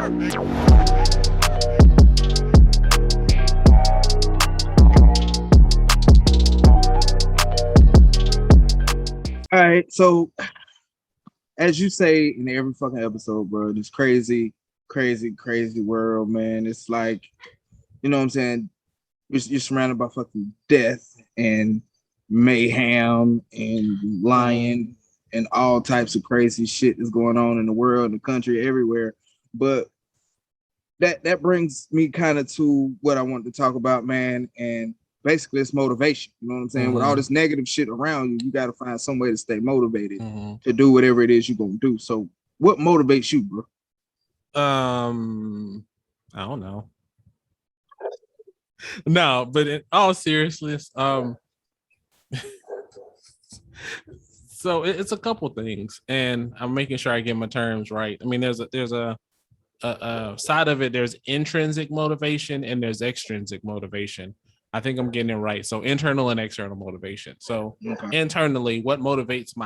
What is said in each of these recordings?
All right, so as you say in every fucking episode, bro, this crazy, crazy, crazy world, man. It's like, you know what I'm saying? You're surrounded by fucking death and mayhem and lying and all types of crazy shit that's going on in the world, in the country, everywhere. But that brings me kind of to what I want to talk about, man. And basically, it's motivation. You know what I'm saying? With all this negative shit around you, you got to find some way to stay motivated to do whatever it is you're gonna do. So, what motivates you, bro? I don't know. No, but in all seriousness, so it's a couple things, and I'm making sure I get my terms right. I mean, there's a side of it. There's intrinsic motivation and there's extrinsic motivation. I think I'm getting it right. So internal and external motivation. So internally, what motivates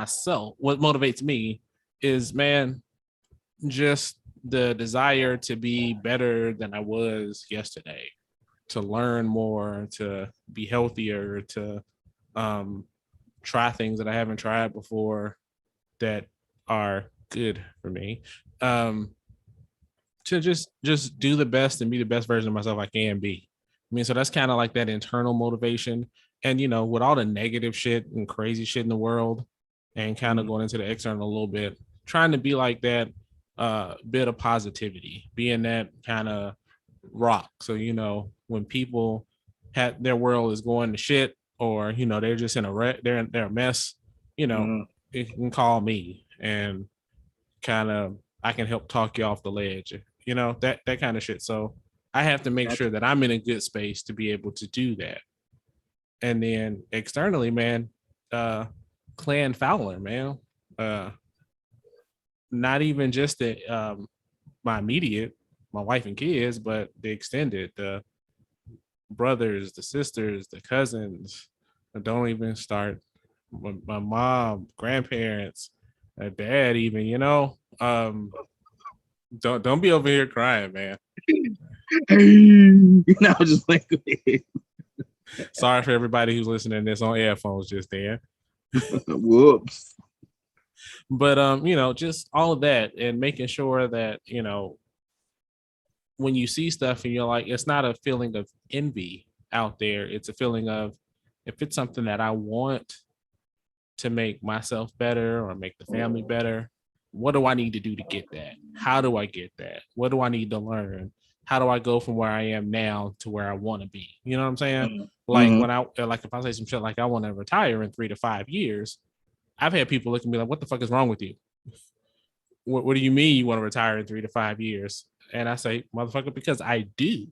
me is, man, just the desire to be better than I was yesterday, to learn more, to be healthier, to try things that I haven't tried before that are good for me. To just do the best and be the best version of myself I can be. I mean, so that's kind of like that internal motivation. And, you know, with all the negative shit and crazy shit in the world and kind of going into the external a little bit, trying to be like that bit of positivity, being that kind of rock. So, you know, when people have their world is going to shit, or, you know, they're just in they're a mess, you know, you can call me and kind of, I can help talk you off the ledge, you know, that kind of shit. So I have to make sure that I'm in a good space to be able to do that. And then externally, man, Clan Fowler, man, not even just my immediate, my wife and kids, but the extended, the brothers, the sisters, the cousins. Don't even start my mom, grandparents, dad, even, you know. Don't be over here crying, man. No, just like sorry for everybody who's listening to this on earphones just there. Whoops. But you know, just all of that and making sure that, you know, when you see stuff and you're like, it's not a feeling of envy out there. It's a feeling of, if it's something that I want to make myself better or make the family better, what do I need to do to get that? How do I get that? What do I need to learn? How do I go from where I am now to where I want to be? You know what I'm saying? Like when if I say some shit like I want to retire in 3 to 5 years, I've had people look at me like, what the fuck is wrong with you? What do you mean you want to retire in 3 to 5 years? And I say, motherfucker, because I do.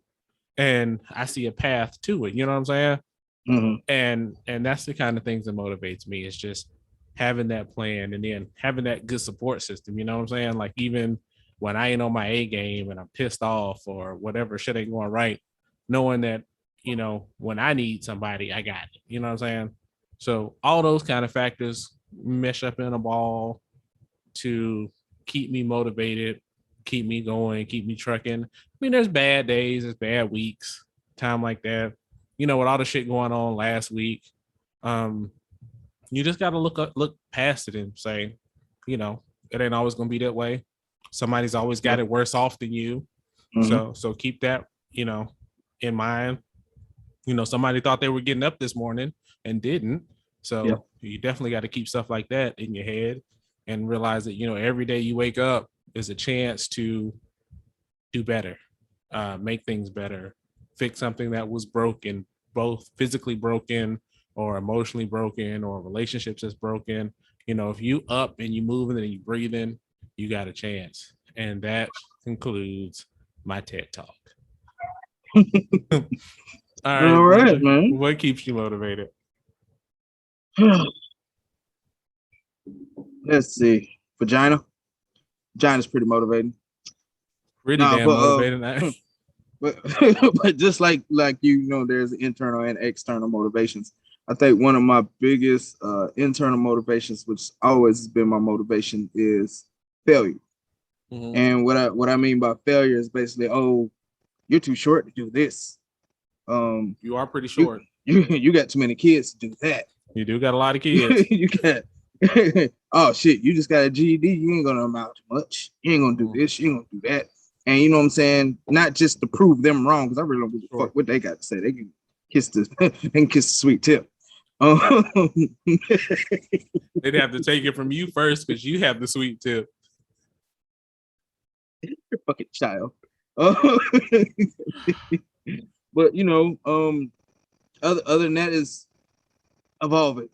And I see a path to it. You know what I'm saying? And that's the kind of things that motivates me. It's just having that plan and then having that good support system. You know what I'm saying? Like, even when I ain't on my A game and I'm pissed off or whatever shit ain't going right, knowing that, you know, when I need somebody, I got it. You know what I'm saying? So all those kind of factors mesh up in a ball to keep me motivated, keep me going, keep me trucking. I mean, there's bad days, there's bad weeks, time like that. You know, with all the shit going on last week, you just got to look past it and say, you know, it ain't always going to be that way. Somebody's always got it worse off than you. So keep that, you know, in mind. You know, somebody thought they were getting up this morning and didn't. So you definitely got to keep stuff like that in your head and realize that, you know, every day you wake up is a chance to do better, make things better, fix something that was broken, both physically broken or emotionally broken or relationships that's broken. You know, if you up and you moving and you breathing, you got a chance. And that concludes my TED Talk. All right, man. What keeps you motivated? Let's see. Vagina's pretty motivating. Motivating. But just like you know, there's internal and external motivations. I think one of my biggest internal motivations, which always has been my motivation, is failure. And what I mean by failure is basically, oh, you're too short to do this. You are pretty short. You got too many kids to do that. You do got a lot of kids. You got oh shit, you just got a GED, you ain't gonna amount to much. You ain't gonna do this, you ain't gonna do that. And you know what I'm saying? Not just to prove them wrong, because I really don't give a fuck what they got to say. They can kiss the sweet tip. They'd have to take it from you first because you have the sweet tip. You're fucking child. But you know, other than that is evolving.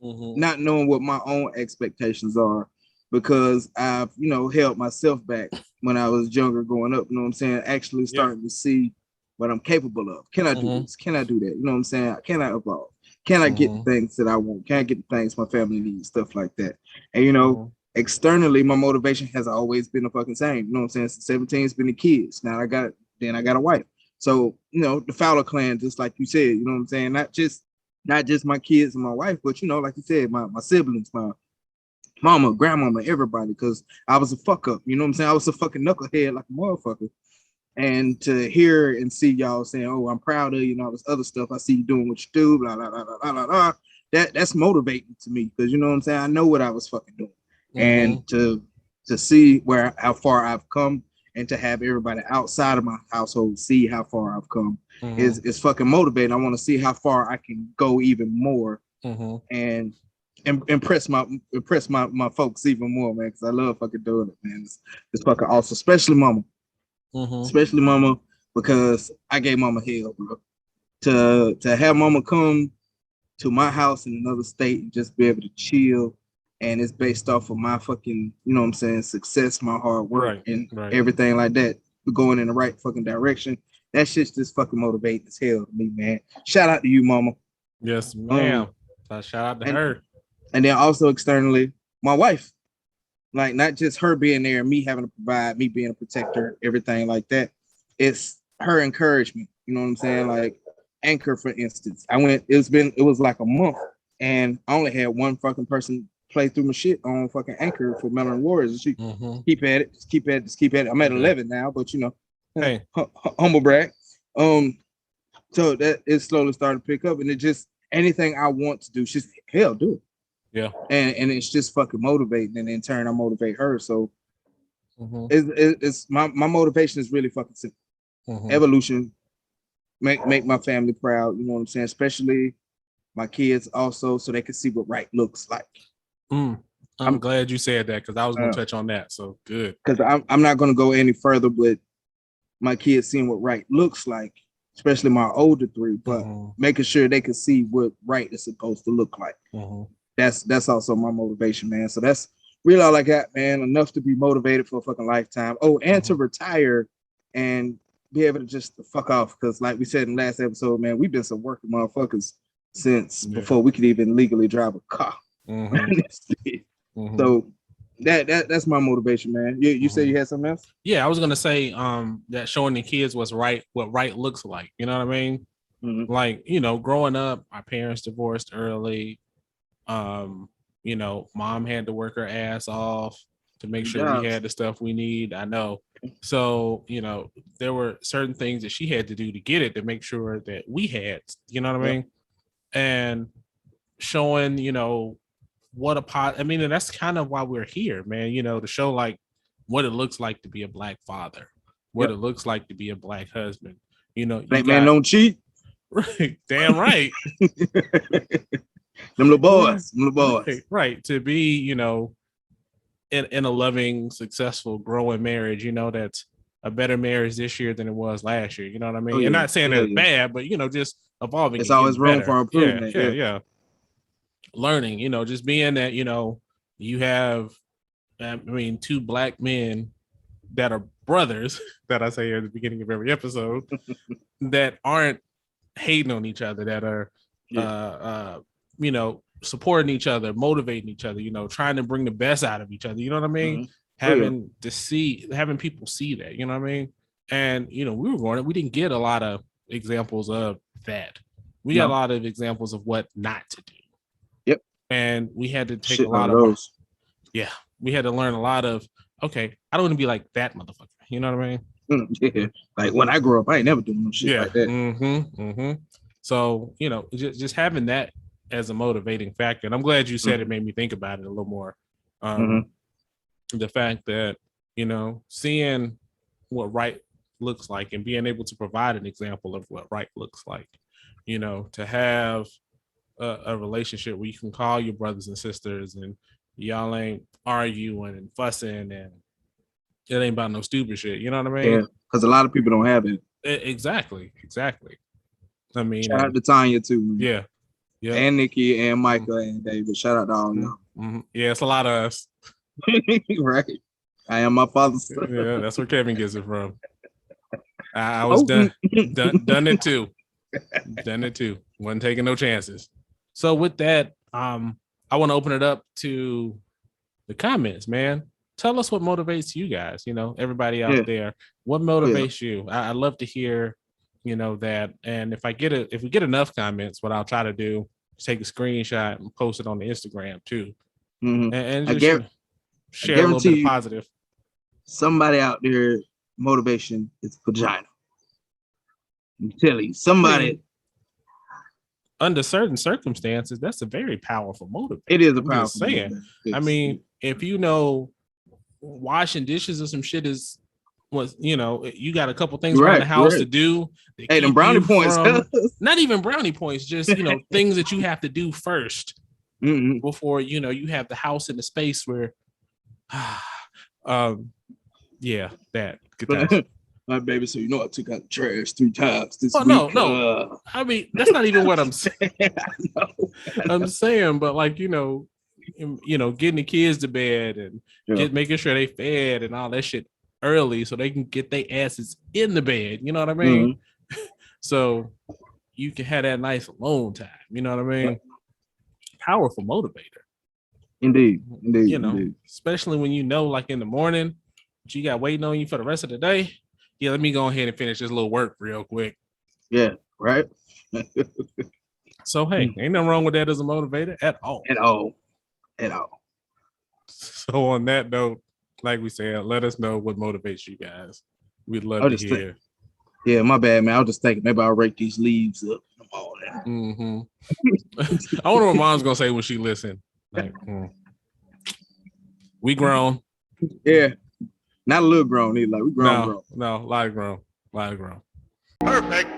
Not knowing what my own expectations are, because I've, you know, held myself back when I was younger growing up, you know what I'm saying? Actually starting to see what I'm capable of. Can I do this? Can I do that? You know what I'm saying? Can I evolve? Can I get the things that I want? Can I get the things my family needs? Stuff like that. And, you know, externally, my motivation has always been the fucking same. You know what I'm saying? Since 17, it's been the kids. Now I got a wife. So, you know, the Fowler clan, just like you said, you know what I'm saying? Not just my kids and my wife, but, you know, like you said, my siblings, my mama, grandmama, everybody, because I was a fuck up. You know what I'm saying? I was a fucking knucklehead like a motherfucker. And to hear and see y'all saying, oh, I'm proud of you and all this other stuff. I see you doing what you do, blah, blah, blah, blah, blah, blah. That's motivating to me, because, you know what I'm saying? I know what I was fucking doing. And to see how far I've come, and to have everybody outside of my household see how far I've come is fucking motivating. I want to see how far I can go even more, and impress my folks even more, man, because I love fucking doing it, man. It's fucking awesome, especially mama. Especially mama, because I gave mama hell, bro. To have mama come to my house in another state and just be able to chill, and it's based off of my fucking, you know what I'm saying, success, my hard work, and everything like that. We're going in the right fucking direction. That shit's just fucking motivating as hell to me, man. Shout out to you, mama. Yes, ma'am. Shout out to her. And then also externally, my wife. Like, not just her being there, me having to provide, me being a protector, everything like that. It's her encouragement. You know what I'm saying? Like Anchor, for instance. It was like a month, and I only had one fucking person play through my shit on fucking Anchor for Melon Warriors. And she keep at it. I'm at 11 now, but you know, hey, humble brag. So that it slowly started to pick up, and it just, anything I want to do, she's hell, do it. Yeah. And it's just fucking motivating, and in turn I motivate her. So it's my motivation is really fucking simple. Evolution, make my family proud, you know what I'm saying? Especially my kids also, so they can see what right looks like. I'm glad you said that, because I was gonna touch on that. So good. Because I'm not gonna go any further with my kids seeing what right looks like, especially my older three, but making sure they can see what right is supposed to look like. That's also my motivation, man. So that's really all I got, man. Enough to be motivated for a fucking lifetime. Oh, and to retire and be able to just fuck off. Because like we said in the last episode, man, we've been some working motherfuckers since before we could even legally drive a car. So that's my motivation, man. You said you had something else? Yeah, I was gonna say that showing the kids what right looks like. You know what I mean? Like, you know, growing up, our parents divorced early. You know, mom had to work her ass off to make sure we had the stuff we need. I know. So, you know, there were certain things that she had to do to get it, to make sure that we had, you know what I mean? And showing, you know, and that's kind of why we're here, man, you know, to show like what it looks like to be a Black father, what it looks like to be a Black husband. You know, Black man don't cheat. Right. Damn right. Them little boys. Right. To be, you know, in a loving, successful, growing marriage, you know, that's a better marriage this year than it was last year. You know what I mean? And not saying that it's bad, but, you know, just evolving. It's always room for improvement. Yeah. Learning, you know, just being that, you know, you have, two Black men that are brothers that I say at the beginning of every episode that aren't hating on each other, that are, you know, supporting each other, motivating each other, you know, trying to bring the best out of each other. You know what I mean? Having people see that, you know what I mean? And, you know, we were growing up, we didn't get a lot of examples of that. We got a lot of examples of what not to do. And we had to take a lot of those. We had to learn a lot of okay, I don't want to be like that motherfucker. You know what I mean? Yeah. Like when I grow up, I ain't never doing no shit like that. So, just having that as a motivating factor. And I'm glad you said it made me think about it a little more. The fact that, seeing what right looks like and being able to provide an example of what right looks like, to have a relationship where you can call your brothers and sisters and y'all ain't arguing and fussing and it ain't about no stupid shit. You know what I mean? Yeah, because a lot of people don't have it. Exactly. I mean, shout out to Tanya too. Man. Yeah. And Nikki and Micah and David. Shout out to all y'all. Yeah, it's a lot of us. Right. I am my father's son. Yeah, that's where Kevin gets it from. I was done it too. Done it too. Wasn't taking no chances. So with that, I want to open it up to the comments, man. Tell us what motivates you guys, everybody out there. What motivates you? I'd love to hear, that. And if we get enough comments, what I'll try to do is take a screenshot and post it on the Instagram too. And just share a little bit of positive. Somebody out there, motivation is vagina. I'm telling you, somebody. Under certain circumstances, that's a very powerful motivator. It is a powerful motivator. I mean, if washing dishes or some shit is you got a couple things around the house to do. Hey, them brownie points. Not even brownie points, just things that you have to do first before you have the house in the space where that good times. My baby, so I took out the trash 3 times this week. No. I mean, that's not even what I'm saying. I'm saying, but like, getting the kids to bed and making sure they fed and all that shit early so they can get their asses in the bed. You know what I mean? So you can have that nice alone time. You know what I mean? Powerful motivator. Indeed. Especially when like in the morning, what you got waiting on you for the rest of the day. Yeah, let me go ahead and finish this little work real quick. Yeah, right. So hey, ain't nothing wrong with that as a motivator at all. At all. So on that note, like we said, let us know what motivates you guys. We'd love to hear. Yeah, my bad, man. I was just thinking maybe I'll rake these leaves up. I wonder what mom's gonna say when she listen. Like, we grown. Yeah. Not a little grown either. Like we grown. No, a lot of grown. Perfect.